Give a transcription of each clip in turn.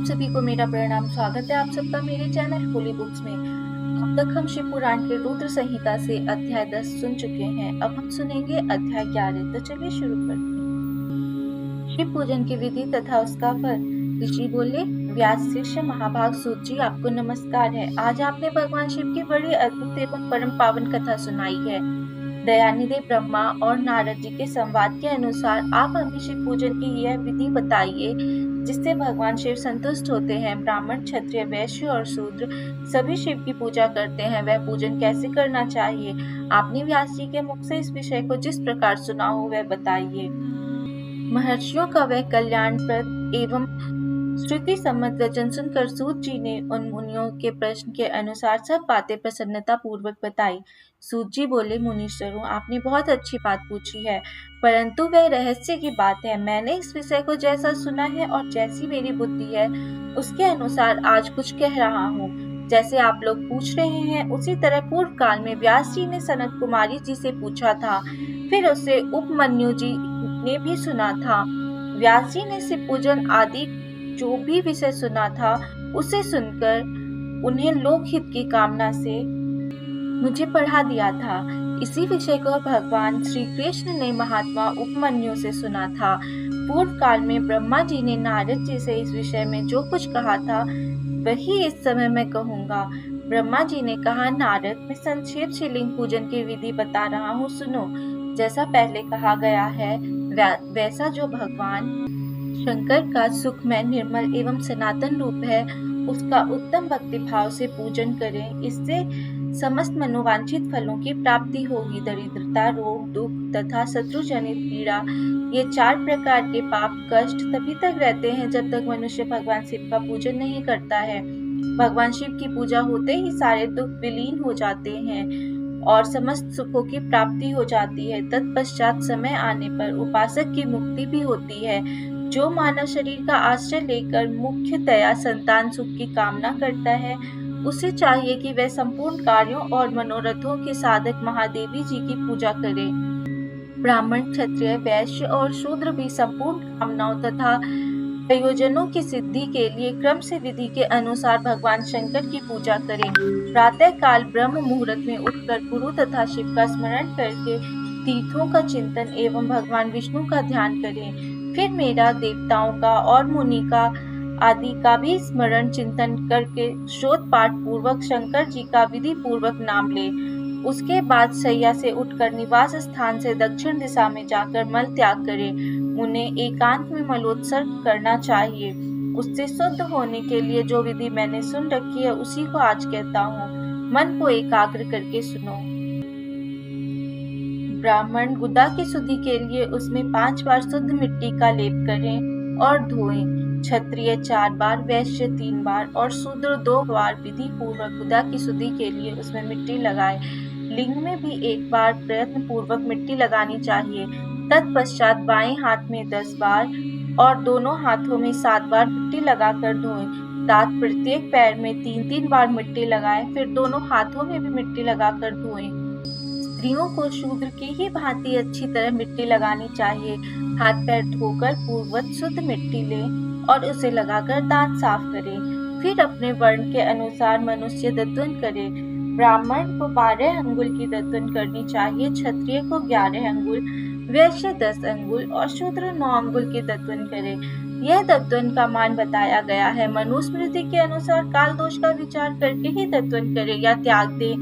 सभी को मेरा प्रणाम। स्वागत है आप सबका मेरे चैनल होली बुक्स में। अब तक हम शिव पुराण के रुद्र संहिता से अध्याय 10 सुन चुके हैं। अब हम सुनेंगे अध्याय 11। तो चलिए शुरू करते हैं। शिव पूजन की विधि तथा उसका फल। ऋषि बोले, व्यास शिष्य महाभाग सूत जी, आपको नमस्कार है। आज आपने भगवान शिव की बड़ी अद्भुत एवं परम पावन कथा सुनाई है। दयानिधि ब्रह्मा और नारद जी के संवाद के अनुसार आप हमें शिव पूजन की यह विधि बताइए जिससे भगवान शिव संतुष्ट होते हैं। ब्राह्मण, क्षत्रिय, वैश्य और शूद्र सभी शिव की पूजा करते हैं। वह पूजन कैसे करना चाहिए? आपने व्यास जी के मुख से इस विषय को जिस प्रकार सुना हो वह बताइए। महर्षियों का वह कल्याणप्रद एवं श्रुति सम्मत वचन सुनकर सूत जी ने उन मुनियों के प्रश्न के अनुसार सब बातें प्रसन्नता पूर्वक बताई। सूत जी बोले, मुनीश्वरों, आपने बहुत अच्छी बात पूछी है, परंतु वह रहस्य की बात है। मैंने इस विषय को जैसा सुना है और जैसी मेरी बुद्धि है उसके अनुसार आज कुछ कह रहा हूँ। जैसे आप लोग पूछ रहे हैं उसी तरह पूर्व काल में व्यास जी ने सनत कुमारी जी से पूछा था, फिर उससे उपमन्यु जी ने भी सुना था। व्यास जी ने शिव पूजन आदि जो भी विषय सुना था उसे सुनकर उन्हें लोकहित की कामना से मुझे पढ़ा दिया था। इसी विषय को भगवान श्री कृष्ण ने महात्मा उपमन्यु से सुना था। पूर्व काल में ब्रह्मा जी ने नारद जी से इस विषय में जो कुछ कहा था वही इस समय मैं कहूँगा। ब्रह्मा जी ने कहा, नारद, मैं संक्षेप से लिंग पूजन की विधि बता रहा हूँ, सुनो। जैसा पहले कहा गया है वैसा जो भगवान शंकर का सुखमय, निर्मल एवं सनातन रूप है उसका उत्तम भक्ति भाव से पूजन करें। इससे समस्त मनोवांछित फलों की प्राप्ति होगी। दरिद्रता, रोग, दुख तथा शत्रु जनित पीड़ा, ये 4 प्रकार के पाप कष्ट तभी तक रहते हैं जब तक मनुष्य भगवान शिव का पूजन नहीं करता है। भगवान शिव की पूजा होते ही सारे दुख विलीन हो जाते हैं और समस्त सुखों की प्राप्ति हो जाती है। तत्पश्चात समय आने पर उपासक की मुक्ति भी होती है। जो मानव शरीर का आश्रय लेकर मुख्यतया संतान सुख की कामना करता है उसे चाहिए कि वह संपूर्ण कार्यों और मनोरथों के साधक महादेवी जी की पूजा करे। ब्राह्मण, क्षत्रिय, वैश्य और शूद्र भी संपूर्ण कामनाओं तथा प्रयोजनों की सिद्धि के लिए क्रम से विधि के अनुसार भगवान शंकर की पूजा करें। प्रातः काल ब्रह्म मुहूर्त में उठकर गुरु तथा शिव का स्मरण करके तीर्थों का चिंतन एवं भगवान विष्णु का ध्यान करें। फिर मेरा, देवताओं का और मुनि का आदि का भी स्मरण चिंतन करके श्रोत पाठ पूर्वक शंकर जी का विधि पूर्वक नाम ले। उसके बाद शैया से उठकर निवास स्थान से दक्षिण दिशा में जाकर मल त्याग करें। उन्हें एकांत में मलोत्सर्ग करना चाहिए। उससे शुद्ध होने के लिए जो विधि मैंने सुन रखी है उसी को आज कहता हूँ। मन को एकाग्र करके सुनो। ब्राह्मण, गुदा की शुद्धि के लिए उसमें 5 बार शुद्ध मिट्टी का लेप करें और धोएं। क्षत्रिय 4 बार, वैश्य 3 बार और शूद्र 2 बार विधि पूर्वक गुदा की शुद्धि के लिए उसमें मिट्टी लगाएं। लिंग में भी 1 बार प्रयत्न पूर्वक मिट्टी लगानी चाहिए। तत्पश्चात बाएं हाथ में 10 बार और दोनों हाथों में 7 बार मिट्टी लगाकर धोएं। दांत प्रत्येक पैर में 3-3 बार मिट्टी लगाएं, फिर दोनों हाथों में भी मिट्टी लगाकर धोएं। स्त्रियों को शूद्र की ही भांति अच्छी तरह मिट्टी लगानी चाहिए। हाथ पैर धोकर पूर्ववत शुद्ध मिट्टी लें और उसे लगाकर दांत साफ करें। फिर अपने वर्ण के अनुसार मनुष्य दत्तवन करे। ब्राह्मण को 12 अंगुल की दत्तवन करनी चाहिए, क्षत्रिय को 11 अंगुल, वैश्य 10 अंगुल और शूद्र 9 अंगुल की दत्तवन करे। यह दत्तवन का मान बताया गया है। मनुस्मृति के अनुसार काल दोष का विचार करके ही दत्तवन करे या त्याग दे।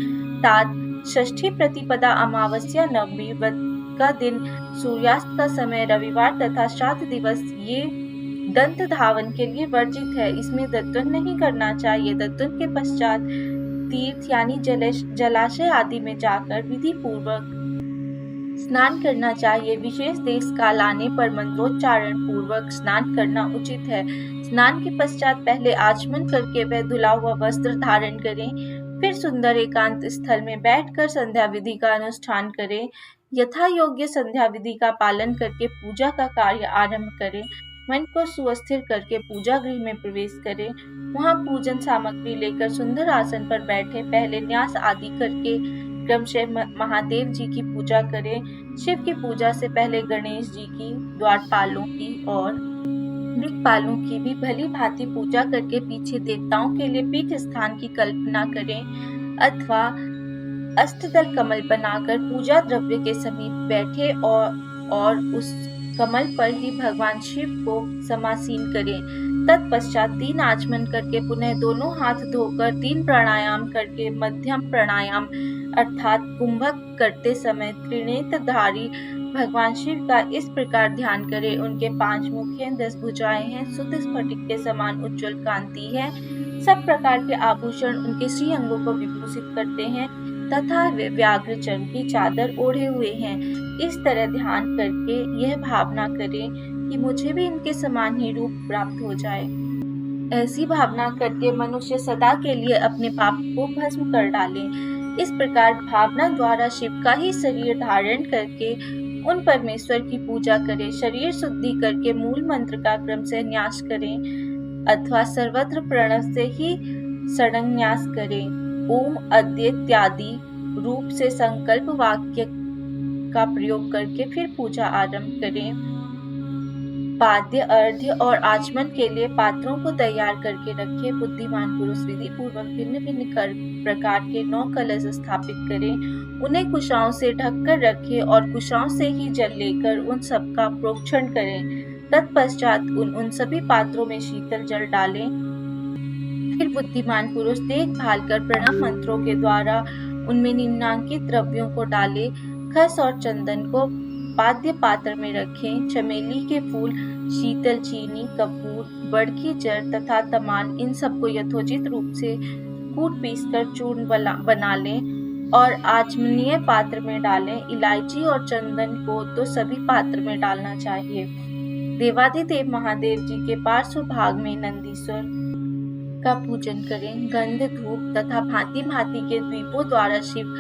तात षष्ठी प्रतिपदा, अमावस्या, नवमी, व्रत का दिन, सूर्यास्त का समय, रविवार तथा श्राद्ध दिवस ये दंत धावन के लिए वर्जित है। इसमें दत्तवन नहीं करना चाहिए। दत्तवन के पश्चात तीर्थ यानी जलाशय आदि में जाकर विधि पूर्वक स्नान करना चाहिए। विशेष देश काल आने पर मंत्रोच्चारण पूर्वक स्नान करना उचित है। स्नान के पश्चात पहले आचमन करके वह धुला हुआ वस्त्र धारण करें। फिर सुंदर एकांत स्थल में बैठकर संध्या विधि का अनुष्ठान करें। यथा योग्य संध्या विधि का पालन करके पूजा का कार्य आरंभ करें। मन को सुस्थिर करके पूजा गृह में प्रवेश करें। वहां पूजन सामग्री लेकर सुंदर आसन पर बैठे। पहले न्यास आदि करके क्रमशः महादेव जी की पूजा करें। शिव की पूजा से पहले गणेश जी की, द्वारपालों की और दिक्पालों की भी भली भांति पूजा करके पीछे देवताओं के लिए पीठ स्थान की कल्पना करें अथवा अष्टदल कमल बनाकर पूजा द्रव्य के समीप बैठे और उस कमल पर ही भगवान शिव को समासीन करें। तत्पश्चात 3 आचमन करके पुनः दोनों हाथ धोकर 3 प्राणायाम करके मध्यम प्राणायाम अर्थात कुंभक करते समय त्रिनेत्रधारी भगवान शिव का इस प्रकार ध्यान करें। उनके 5 मुख हैं, 10 भुजाएं हैं, शुद्ध स्फटिक के समान उज्ज्वल कांति है, सब प्रकार के आभूषण उनके श्री अंगों को विभूषित करते हैं तथा वे व्याघ्र चर्म की चादर ओढ़े हुए हैं। इस तरह ध्यान करके यह भावना करें कि मुझे भी इनके समान ही रूप प्राप्त हो जाए। ऐसी भावना करके मनुष्य सदा के लिए अपने पाप को भस्म कर डाले। इस प्रकार भावना द्वारा शिव का ही शरीर धारण करके उन परमेश्वर की पूजा करें। शरीर शुद्धि करके मूल मंत्र का क्रम से न्यास करें अथवा सर्वत्र प्रणव से ही षडंगन्यास करें। ओम अद्य इत्यादि रूप से संकल्प वाक्य का प्रयोग करके फिर पूजा आरंभ करें। पाद्य, अर्घ्य और आचमन के लिए पात्रों को तैयार करके रखें। बुद्धिमान पुरुष विधि पूर्वक भिन्न भिन्न प्रकार के 9 कलश स्थापित करें। उन्हें कुशाओं से ढककर रखें और कुशाओं से ही जल लेकर उन सबका प्रोक्षण करें। तत्पश्चात उन सभी पात्रों में शीतल जल डालें। फिर बुद्धिमान पुरुष देखभाल कर प्रणव मंत्रों के द्वारा उनमें निम्नांकित द्रव्यों को डाले। खस और चंदन को पाद्य पात्र में रखें। चमेली के फूल, शीतल चीनी, कपूर, बड़की जड़ तथा तमाल इन सबको यथोचित रूप से कूट पीस कर चूर्ण बना लें और आचमनीय पात्र में डालें। इलायची और चंदन को तो सभी पात्र में डालना चाहिए। देवाधिदेव महादेव जी के पार्श्व भाग में नंदीश्वर का पूजन करें। गंध, धूप तथा भांति भांति के द्वीपों द्वारा शिव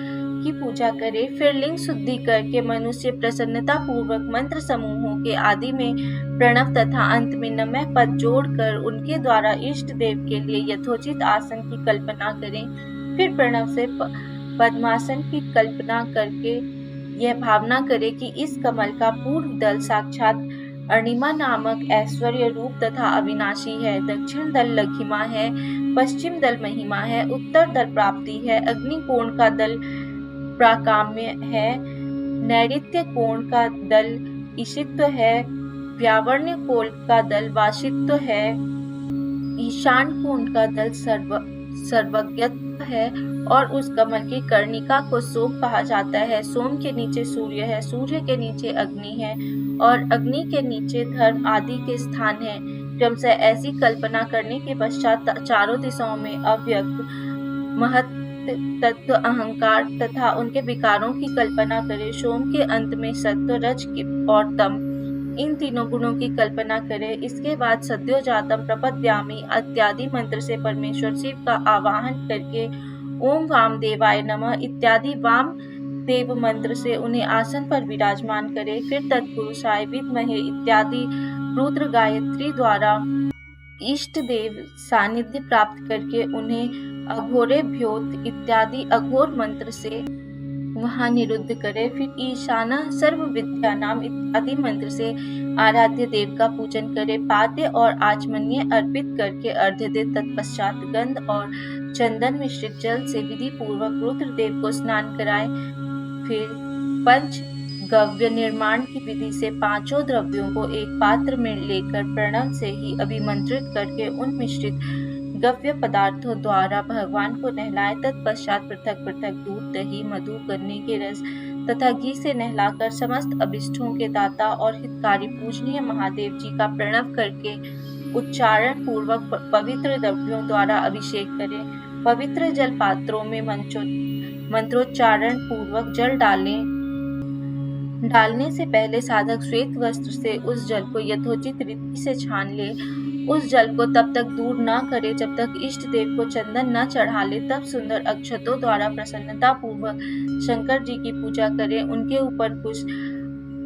की पूजा करें। फिर लिंग शुद्धि करके मनुष्य प्रसन्नता पूर्वक मंत्र समूहों के आदि में प्रणव तथा अंत में नमः पद जोड़कर उनके द्वारा इष्ट देव के लिए यथोचित आसन की कल्पना करें। फिर प्रणव से पद्मासन की कल्पना करके यह भावना करें कि इस कमल का पूर्व दल साक्षात अणिमा नामक ऐश्वर्य रूप तथा अविनाशी है, दक्षिण दल लघिमा है, पश्चिम दल महिमा है, उत्तर दल प्राप्ति है, अग्नि कोण का दल प्राकाम्य है, नैऋत्य कोण का दल ईशित्व है, व्यावर्ण्य कोण का दल वाशित्व है, ईशान कोण का दल सर्वज्ञत्व है और उस कमल की कर्णिका को सोम कहा जाता है। सोम के नीचे सूर्य है, सूर्य के नीचे अग्नि है और अग्नि के नीचे धर्म आदि के स्थान है। क्रम से ऐसी कल्पना करने के पश्चात चारों दिशाओं में अव्यक्त महत तत्व अहंकार तथा उनके विकारों की कल्पना करें। सोम के अंत में सत्व, रज और तम इन तीनों गुणों की कल्पना करें। इसके बाद सद्योजातम, प्रपद्यामि इत्यादि मंत्र से परमेश्वर शिव का आवाहन करके ओम वामदेवाय नमः इत्यादि वाम देव मंत्र से उन्हें आसन पर विराजमान करें। फिर तत्पुरुषाय विद्महे इत्यादि रुद्र गायत्री द्वारा इष्ट देव सानिध्य प्राप्त करके उन्हें अघोरेभ्योत इत्यादि अघोर मंत्र से वहां निरुद्ध करे। फिर ईशाना सर्व विद्या नाम इत्यादि मंत्र से आराध्य देव का पूजन करे। पाद्य और आचमनीय अर्पित करके अर्घ्य दे। तत्पश्चात गंध और चंदन मिश्रित जल से विधि पूर्वक रुद्र देव को स्नान कराए। फिर पंच गव्य निर्माण की विधि से 5 द्रव्यों को एक पात्र में लेकर प्रणव से ही अभिमंत्रित करके उन मिश्रित गव्य पदार्थों द्वारा भगवान को नहलाए। तत्पश्चात पृथक पृथक दूध, दही, मधु, गन्ने के रस तथा घी से नहलाकर समस्त अभिष्टों के दाता और हितकारी पूजनीय महादेव जी का प्रणव करके उच्चारण पूर्वक पवित्र द्रव्यों द्वारा अभिषेक करें। पवित्र जल पात्रों में मंत्रोच्चारण पूर्वक जल डालें। डालने से पहले साधक श्वेत वस्त्र से उस जल को यथोचित रीति से छान ले। उस जल को तब तक दूर न करे जब तक इष्ट देव को चंदन न चढ़ा ले। तब सुंदर अक्षतों द्वारा प्रसन्नता पूर्वक शंकर जी की पूजा करें। उनके ऊपर कुछ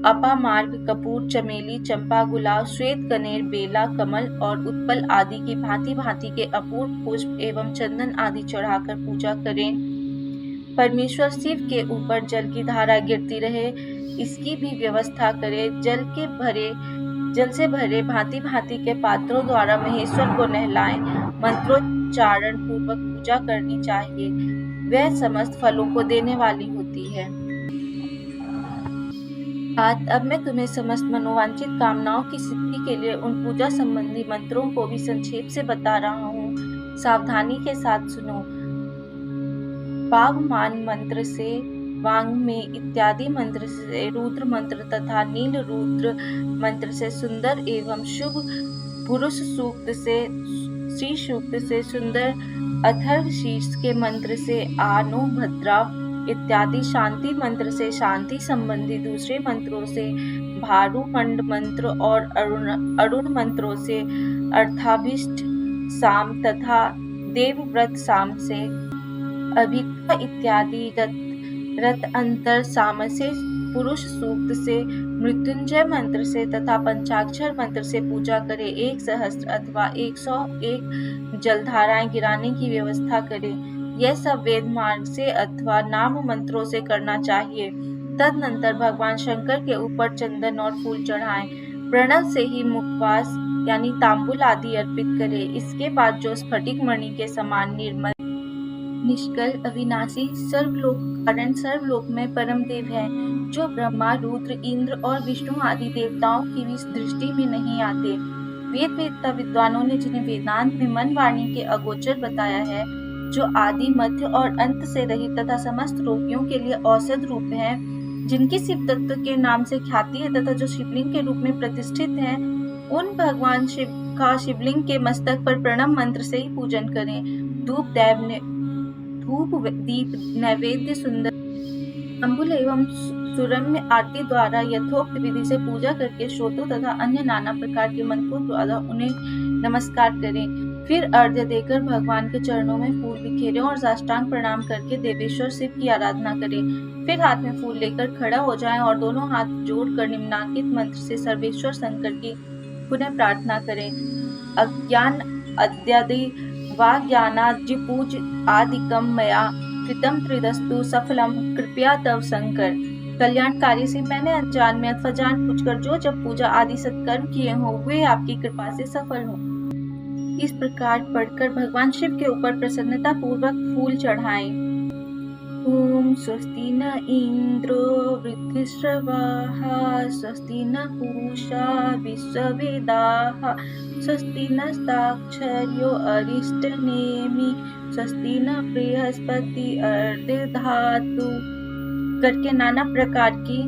अपामार्ग, कपूर, चमेली, चंपा, गुलाब, श्वेत कनेर, बेला, कमल और उत्पल आदि की भांति भांति के अपूर्व पुष्प एवं चंदन आदि चढ़ाकर पूजा करें। परमेश्वर शिव के ऊपर जल की धारा गिरती रहे, इसकी भी व्यवस्था करें। जल के भरे जल से भरे भांति भांति के पात्रों द्वारा महेश्वर को नहलाएं। मंत्रोच्चारण पूर्वक पूजा करनी चाहिए, वह समस्त फलों को देने वाली होती है। अब मैं तुम्हें समस्त मनोवांछित कामनाओं की सिद्धि के लिए उन पूजा संबंधी मंत्रों को भी संक्षेप से बता रहा हूँ, सावधानी के साथ सुनो। पावमान मंत्र से, वांग में इत्यादि मंत्र से, रुद्र मंत्र तथा नील रुद्र मंत्र से, सुंदर एवं शुभ पुरुष सूक्त से, श्री सूक्त से, सुंदर अथर्व शीर्ष के मंत्र से, आनो भद्रा इत्यादि शांति मंत्र से, शांति संबंधी दूसरे मंत्रों से, भारू मंड मंत्र और अरुण मंत्रों से, अर्थाभिष्ट साम तथा देवव्रत साम से, अभिज्ञा इत्यादि रत अंतर साम से, पुरुष सूक्त से, मृत्युंजय मंत्र से तथा पंचाक्षर मंत्र से पूजा करे। 1 सहस्त्र अथवा 101 जलधाराएं गिराने की व्यवस्था करे। यह सब वेद मार्ग से अथवा नाम मंत्रों से करना चाहिए। तदनंतर भगवान शंकर के ऊपर चंदन और फूल चढ़ाएं। प्रणव से ही मुखवास यानी तांबुल आदि अर्पित करे। इसके बाद जो स्फटिक मणि के समान निर्मल, निष्कल, अविनाशी, सर्वलोक कारण, सर्वलोक में परम देव है, जो ब्रह्मा, रुद्र, इंद्र और विष्णु आदि देवताओं की भी दृष्टि में नहीं आते। वेद वेदता विद्वानों ने जिन्हें वेदांत में मन वाणी के अगोचर बताया है, जो आदि, मध्य और अंत से रहित तथा समस्त रोगियों के लिए औषध रूप है, जिनकी शिव तत्व के नाम से ख्याति है तथा जो शिवलिंग के रूप में प्रतिष्ठित है, उन भगवान शिव का शिवलिंग के मस्तक पर प्रणव मंत्र से ही पूजन करें। धूप दीप नैवेद्य सुंदर तांबुल एवं सुरम्य आरती द्वारा यथोक्त विधि से पूजा करके श्रोतों तथा अन्य नाना प्रकार के मंत्रों द्वारा उन्हें नमस्कार करें। फिर अर्घ्य देकर भगवान के चरणों में फूल बिखेरें और साष्टांग प्रणाम करके देवेश्वर शिव की आराधना करें। फिर हाथ में फूल लेकर खड़ा हो जाएं और दोनों हाथ जोड़कर निम्नांकित मंत्र से सर्वेश्वर शंकर की पुनः प्रार्थना करें। अज्ञान अद्यादि वा ज्ञानाद्यपूज आदिकम मया कृतम त्रिदस्तु सफलम कृपया तव शंकर। कल्याणकारी से मैंने अनजान में अथवा जानबूझकर जो जब पूजा आदि सत्कर्म किए हो, वे आपकी कृपा से सफल हो। इस प्रकार पढ़कर भगवान शिव के ऊपर प्रसन्नता पूर्वक फूल चढ़ाएं। ओम स्वस्ति न इंद्रो वृद्धश्रवाः, स्वस्ति न पूषा विश्ववेदाः, स्वस्ति नस्ताक्षर्यो अरिष्टनेमि, स्वस्ति न बृहस्पति अर्धधातु करके नाना प्रकार की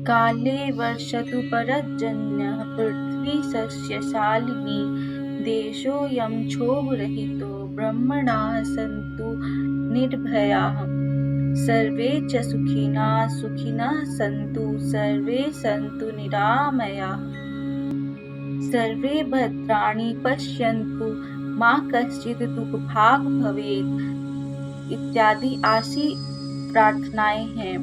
काले वर्षतु परजन्यः पृथ्वी सस्यशालिनी, देशोऽयं क्षोभरहितो ब्रह्मणाः सन्तु निर्भयाः, सर्वे च सुखिनः सन्तु, सर्वे सन्तु निरामयाः, सर्वे भद्राणि पश्यन्तु मा कश्चित् दुःखभाग् भवेत् इत्यादि आशी प्रार्थनाएं हैं।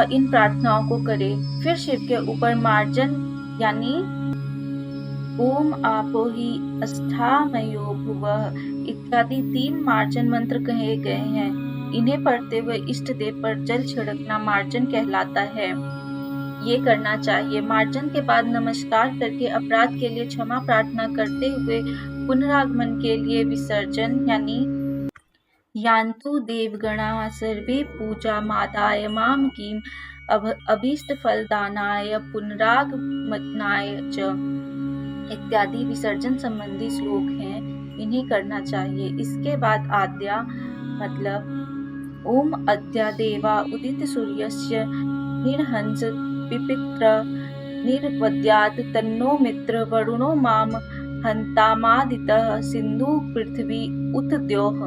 इन प्रार्थनाओं को करें। फिर शिव के ऊपर मार्जन यानी ओम आपो ही अष्टामयो भुवः इत्यादि 3 मार्जन मंत्र कहे गए हैं। इन्हें पढ़ते हुए इष्ट देव पर जल छिड़कना मार्जन कहलाता है। ये करना चाहिए। मार्जन के बाद नमस्कार करके अपराध के लिए क्षमा प्रार्थना करते हुए पुनरागमन के लिए विसर्जन यानी यान्तु देवगणाः सर्वे पूजा मादाय माम कीम अभीष्ट फलदानाय पुनरागमनाय च इत्यादि विसर्जन संबंधी श्लोक हैं। इन्हें करना चाहिए। इसके बाद आद्या मतलब ओम अद्या देवा उदित सूर्यस्य निर्हंस पिपित्र निर्वद्यात् तन्नो मित्र वरुणो माम हन्तामादितः सिंधु पृथ्वी उत द्योः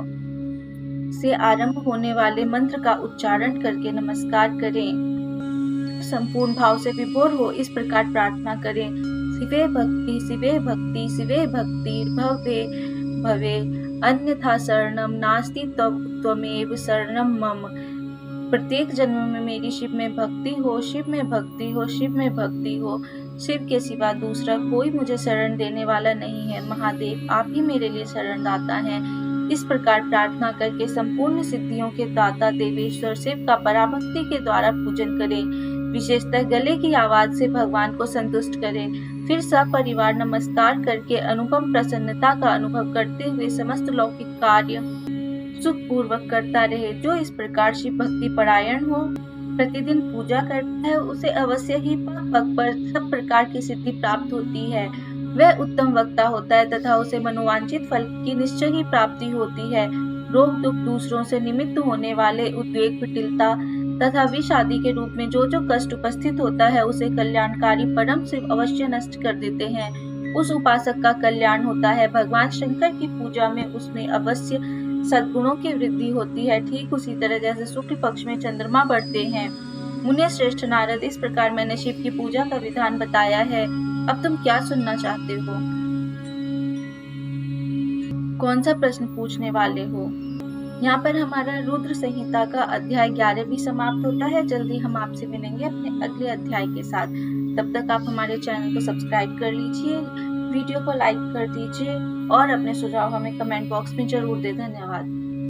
से आरंभ होने वाले मंत्र का उच्चारण करके नमस्कार करें। संपूर्ण भाव से विभोर हो इस प्रकार प्रार्थना करें। शिवे भक्ति शिवे भक्ति शिवे भक्ति भवे भवे अन्यथा शरणम नास्ति त्वमेव शरणम मम। प्रत्येक जन्म में मेरी शिव में भक्ति हो, शिव में भक्ति हो, शिव में भक्ति हो। शिव के सिवा दूसरा कोई मुझे शरण देने वाला नहीं है। महादेव आप ही मेरे लिए शरण दाता हैं। इस प्रकार प्रार्थना करके संपूर्ण सिद्धियों के दाता देवेश्वर शिव का पराभक्ति के द्वारा पूजन करें। विशेषतः गले की आवाज से भगवान को संतुष्ट करें। फिर सपरिवार नमस्कार करके अनुपम प्रसन्नता का अनुभव करते हुए समस्त लौकिक कार्य सुखपूर्वक करता रहे। जो इस प्रकार शिव भक्ति परायण हो, प्रतिदिन पूजा करता है, उसे अवश्य ही पग पग पर सब प्रकार की सिद्धि प्राप्त होती है। वह उत्तम वक्ता होता है तथा उसे मनोवांछित फल की निश्चय ही प्राप्ति होती है। रोग दुख दूसरों से निमित्त होने वाले उद्वेग, कुटिलता तथा विष आदि के रूप में जो जो कष्ट उपस्थित होता है, उसे कल्याणकारी परम शिव अवश्य नष्ट कर देते हैं। उस उपासक का कल्याण होता है। भगवान शंकर की पूजा में उसमें अवश्य सद्गुणों की वृद्धि होती है, ठीक उसी तरह जैसे शुक्ल पक्ष में चंद्रमा बढ़ते हैं। मुने श्रेष्ठ नारद, इस प्रकार मैंने शिव की पूजा का विधान बताया है। अब तुम क्या सुनना चाहते हो? कौन सा प्रश्न पूछने वाले हो? यहाँ पर हमारा रुद्र संहिता का अध्याय 11 भी समाप्त होता है। जल्दी हम आपसे मिलेंगे अपने अगले अध्याय के साथ। तब तक आप हमारे चैनल को सब्सक्राइब कर लीजिए, वीडियो को लाइक कर दीजिए और अपने सुझाव हमें कमेंट बॉक्स में जरूर दें। धन्यवाद।